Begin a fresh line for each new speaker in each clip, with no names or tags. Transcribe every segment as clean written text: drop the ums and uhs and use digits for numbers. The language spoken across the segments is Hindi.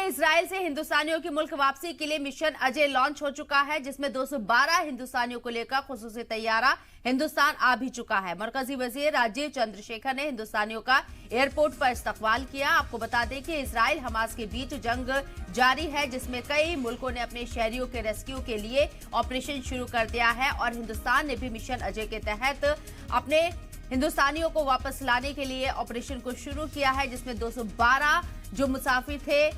इजराइल से हिंदुस्तानियों की मुल्क वापसी के लिए मिशन अजय लॉन्च हो चुका है, जिसमें 212 हिंदुस्तानियों को लेकर खुसूसी तैयारा हिंदुस्तान आ भी चुका है। मरकजी वजीर राजीव चंद्रशेखर ने हिंदुस्तानियों का एयरपोर्ट पर इस्तकबाल किया। आपको बता दें कि इजराइल हमास के बीच जंग जारी है, जिसमें कई मुल्कों ने अपने शहरियों के रेस्क्यू के लिए ऑपरेशन शुरू कर दिया है और हिंदुस्तान ने भी मिशन अजय के तहत अपने हिंदुस्तानियों को वापस लाने के लिए ऑपरेशन को शुरू किया है, जिसमें 212 जो मुसाफिर थे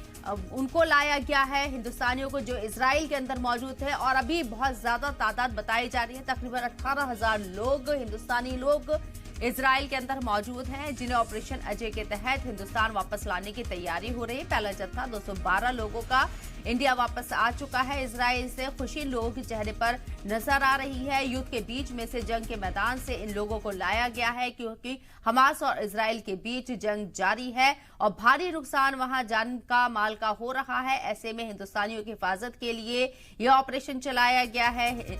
उनको लाया गया है। हिंदुस्तानियों को जो इजराइल के अंदर मौजूद थे और अभी बहुत ज्यादा तादाद बताई जा रही है, तकरीबन 18,000 लोग हिंदुस्तानी लोग इजराइल के अंदर मौजूद हैं, जिन्हें ऑपरेशन अजय के तहत हिंदुस्तान वापस लाने की तैयारी हो रही है। पहला जत्था 212 लोगों का इंडिया वापस आ चुका है इजराइल से। खुशी लोगों के चेहरे पर नजर आ रही है। युद्ध के बीच में से जंग के मैदान से इन लोगों को लाया गया है, क्योंकि हमास और इजराइल के बीच जंग जारी है और भारी नुकसान वहां जान का माल का हो रहा है। ऐसे में हिंदुस्तानियों की हिफाजत के लिए यह ऑपरेशन चलाया गया है।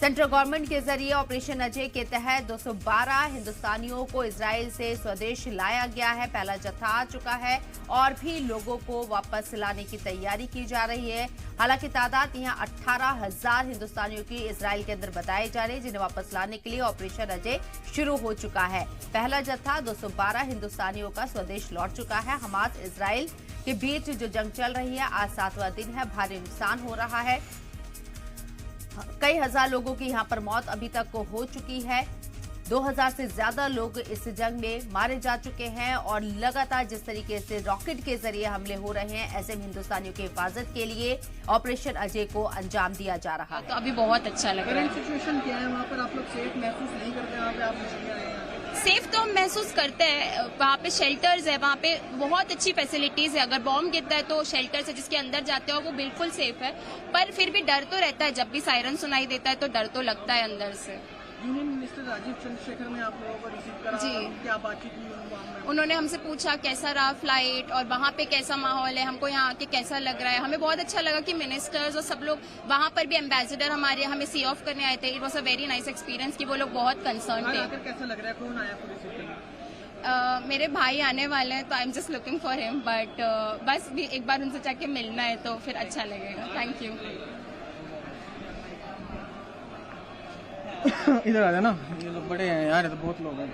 सेंट्रल गवर्नमेंट के जरिए ऑपरेशन अजय के तहत 212 हिंदुस्तानियों को इजराइल से स्वदेश लाया गया है। पहला जत्था आ चुका है और भी लोगों को वापस लाने की तैयारी की जा रही है। हालांकि तादाद यहां 18,000 हिंदुस्तानियों की इजराइल के अंदर बताई जा रही है, जिन्हें वापस लाने के लिए ऑपरेशन अजय शुरू हो चुका है। पहला जत्था 212 हिंदुस्तानियों का स्वदेश लौट चुका है। हमास इजराइल के बीच जो जंग चल रही है, आज 7वां दिन है। भारी नुकसान हो रहा है। कई हजार लोगों की यहां पर मौत अभी तक को हो चुकी है। 2000 से ज्यादा लोग इस जंग में मारे जा चुके हैं और लगातार जिस तरीके से रॉकेट के जरिए हमले हो रहे हैं, ऐसे में हिंदुस्तानियों की हिफाजत के लिए ऑपरेशन अजय को अंजाम दिया जा रहा है।
तो अभी बहुत अच्छा लग रहा है।
सिचुएशन क्या है वहाँ पर? आप लोग सेफ महसूस नहीं करते? वहाँ पे आप नहीं आए हैं?
सेफ तो हम महसूस करते हैं। वहाँ पे शेल्टर्स है, वहाँ पे बहुत अच्छी फैसिलिटीज है। अगर बॉम्ब गिरता है तो शेल्टर से जिसके अंदर जाते हो वो बिल्कुल सेफ है, पर फिर भी डर तो रहता है। जब भी सायरन सुनाई देता है तो डर तो लगता है अंदर से।
यूनियन मिनिस्टर राजीव चंद्रशेखर ने आप लोगों को रिसीव करा,
जी।
क्या बातचीत हुई वहाँ में?
उन्होंने हमसे पूछा कैसा रहा फ्लाइट और वहाँ पे कैसा माहौल है, हमको यहाँ आके कैसा लग रहा है। हमें बहुत अच्छा लगा कि मिनिस्टर्स और सब लोग वहाँ पर भी, एम्बेसडर हमारे हमें सी ऑफ करने आए थे। It was a very nice experience कि वो लोग बहुत कंसर्न थे।
कैसा लग रहा है? कौन आया आपको रिसीव करने?
मेरे भाई आने वाले हैं, तो I am just looking for him, but बस भी एक बार उनसे जाके मिलना है तो फिर अच्छा लगेगा। Thank you.
इधर आ जाना, ये लोग बड़े हैं यार, तो बहुत लोग हैं।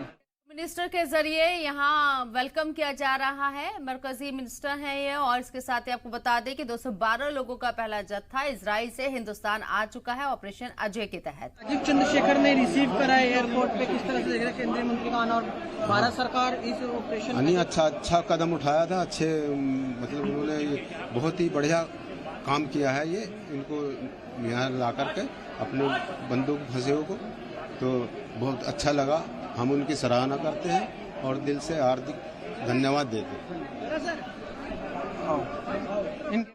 मिनिस्टर के जरिए यहाँ वेलकम किया जा रहा है। मरकजी मिनिस्टर हैं ये, और इसके साथ ही आपको बता दें कि 212 लोगों का पहला जत्था इजराइल से हिंदुस्तान आ चुका है ऑपरेशन अजय के तहत।
राजीव चंद्रशेखर ने रिसीव करा है एयरपोर्ट पे, किस तरह से देख रहे हैं केंद्रीय मंत्री का आना और भारत सरकार इस ऑपरेशन?
नहीं, अच्छा कदम उठाया था। अच्छे मतलब उन्होंने बहुत ही बढ़िया काम किया है। ये इनको यहाँ ला करके अपने बंदूक फंसे को, तो बहुत अच्छा लगा। हम उनकी सराहना करते हैं और दिल से हार्दिक धन्यवाद देते हैं।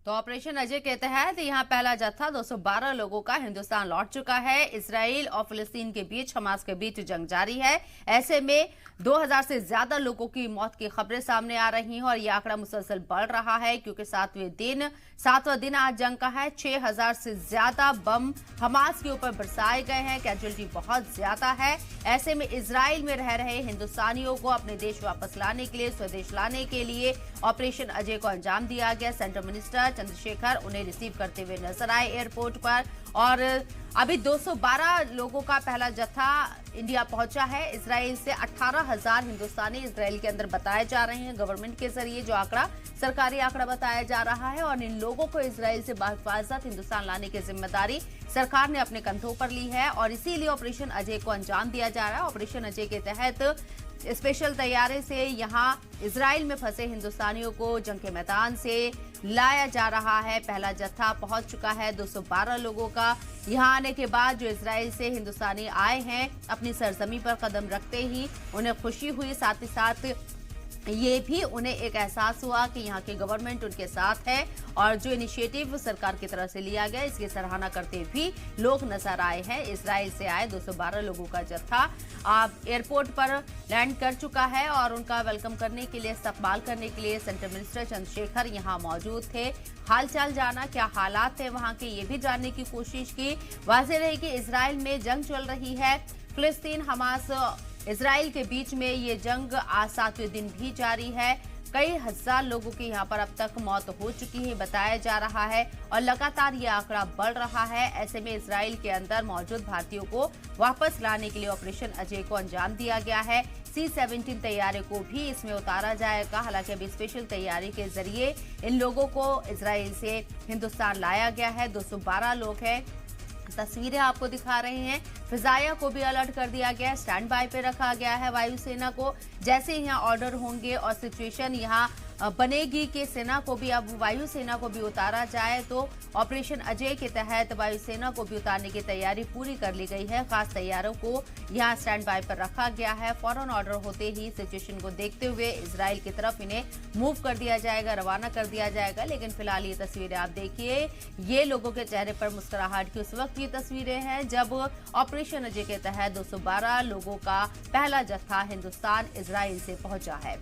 तो ऑपरेशन अजय के तहत यहां पहला जत्था 212 लोगों का हिंदुस्तान लौट चुका है। इजराइल और फिलिस्तीन के बीच, हमास के बीच जंग जारी है। ऐसे में 2000 से ज्यादा लोगों की मौत की खबरें सामने आ रही हैं और यह आंकड़ा मुसलसल बढ़ रहा है, क्योंकि 7वां दिन आज जंग का है। 6000 से ज्यादा बम हमास के ऊपर बरसाए गए हैं। कैजुअल्टी बहुत ज्यादा है। ऐसे में इजराइल में रह रहे हिंदुस्तानियों को अपने देश वापस लाने के लिए, स्वदेश लाने के लिए ऑपरेशन अजय को अंजाम दिया गया। सेंट्रल मिनिस्टर चंद्रशेखर उन्हें रिसीव करते हुए नजर आए एयरपोर्ट पर, और अभी 212 लोगों का पहला जत्था इंडिया पहुंचा है। इजराइल से 18,000 हिंदुस्तानी इजराइल के अंदर बताए जा रहे हैं गवर्नमेंट के जरिए, जो आंकड़ा सरकारी आंकड़ा बताया जा रहा है। और इन लोगों को इजराइल से बाहिफाजत हिंदुस्तान लाने की जिम्मेदारी सरकार ने अपने कंधों पर ली है और इसीलिए ऑपरेशन अजय को अंजाम दिया जा रहा है। ऑपरेशन अजय के तहत स्पेशल तैयारी से यहां इजराइल में फंसे हिंदुस्तानियों को जंग के मैदान से लाया जा रहा है। पहला जत्था पहुंच चुका है 212 लोगों का। यहां आने के बाद जो इजराइल से हिंदुस्तानी आए हैं, अपनी सरजमी पर कदम रखते ही उन्हें खुशी हुई, साथ ही साथ ये भी उन्हें एक एहसास हुआ कि यहाँ की गवर्नमेंट उनके साथ है और जो इनिशिएटिव सरकार की तरफ से लिया गया, इसकी सराहना करते भी लोग नजर आए हैं। इजराइल से आए 212 लोगों का जत्था अब एयरपोर्ट पर लैंड कर चुका है और उनका वेलकम करने के लिए, इस्तकबाल करने के लिए सेंट्रल मिनिस्टर चंद्रशेखर यहाँ मौजूद थे। हालचाल जाना, क्या हालात है वहाँ के, ये भी जानने की कोशिश की। वाज़ेह रही कि इजराइल में जंग चल रही है। फिलिस्तीन हमास इसराइल के बीच में ये जंग आज 7वें दिन भी जारी है। कई हजार लोगों की यहां पर अब तक मौत हो चुकी है बताया जा रहा है और लगातार ये आंकड़ा बढ़ रहा है। ऐसे में इसराइल के अंदर मौजूद भारतीयों को वापस लाने के लिए ऑपरेशन अजय को अंजाम दिया गया है। C-17 तैयारे को भी इसमें उतारा जाएगा। हालांकि अभी स्पेशल तैयारी के जरिए इन लोगों को इसराइल से हिंदुस्तान लाया गया है। 212 लोग हैं, तस्वीरें आपको दिखा रहे हैं। फिजाया को भी अलर्ट कर दिया गया है, स्टैंड बाय पे रखा गया है वायुसेना को। जैसे यहाँ ऑर्डर होंगे और सिचुएशन यहाँ बनेगी कि सेना को भी, अब वायुसेना को भी उतारा जाए, तो ऑपरेशन अजय के तहत वायुसेना को भी उतारने की तैयारी पूरी कर ली गई है। खास तैयारों को यहाँ स्टैंड बाय पर रखा गया है। फौरन ऑर्डर होते ही सिचुएशन को देखते हुए इसराइल की तरफ इन्हें मूव कर दिया जाएगा, रवाना कर दिया जाएगा। लेकिन फिलहाल ये तस्वीरें आप देखिए, ये लोगों के चेहरे पर मुस्कुराहट की उस वक्त की तस्वीरें हैं जब ऑपरेशन अजय के तहत 212 लोगों का पहला जत्था हिंदुस्तान इसराइल से पहुंचा है।